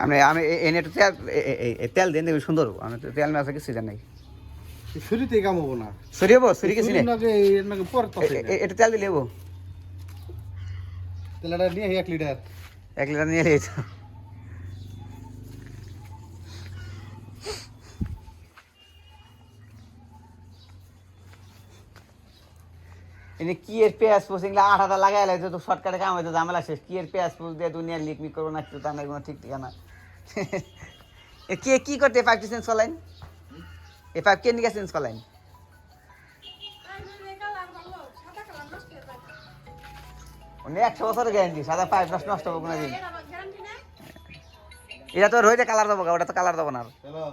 আমি আমি এনে একটু তেল তেল দিন দেখবি সুন্দর হবো। আমি তো তেল না আছে কিছু জানাই ছুরিতে কাম হবো না সরি হবো সরি কিছু নেই পরে একটু তেল দিলে হবো তেলটা নিয়ে 1 লিটার 1 লিটার নিয়ে এলে তো এনে কি এর পেঁয়াজ পোস এগুলো আঠাটা লাগাই লাগছে তো শর্টকাটে কাম হয়তো ঝামেলা শেষ কি এর পেঁয়াজ পোস দিয়ে দুনিয়ার লিক মিক করবো না একটু তা না কোনো ঠিক ঠিকানা কে কি করতে পাইপটি চেঞ্জ করলেন এই পাইপ কে নিয়ে চেঞ্জ করলেন উনি 100 বছরের গ্যারান্টি সাদা পাইপ নষ্ট হবে কোনো দিন এটা তো রয়েছে কালার দেবো ওটা তো কালার দেবো না হ্যালো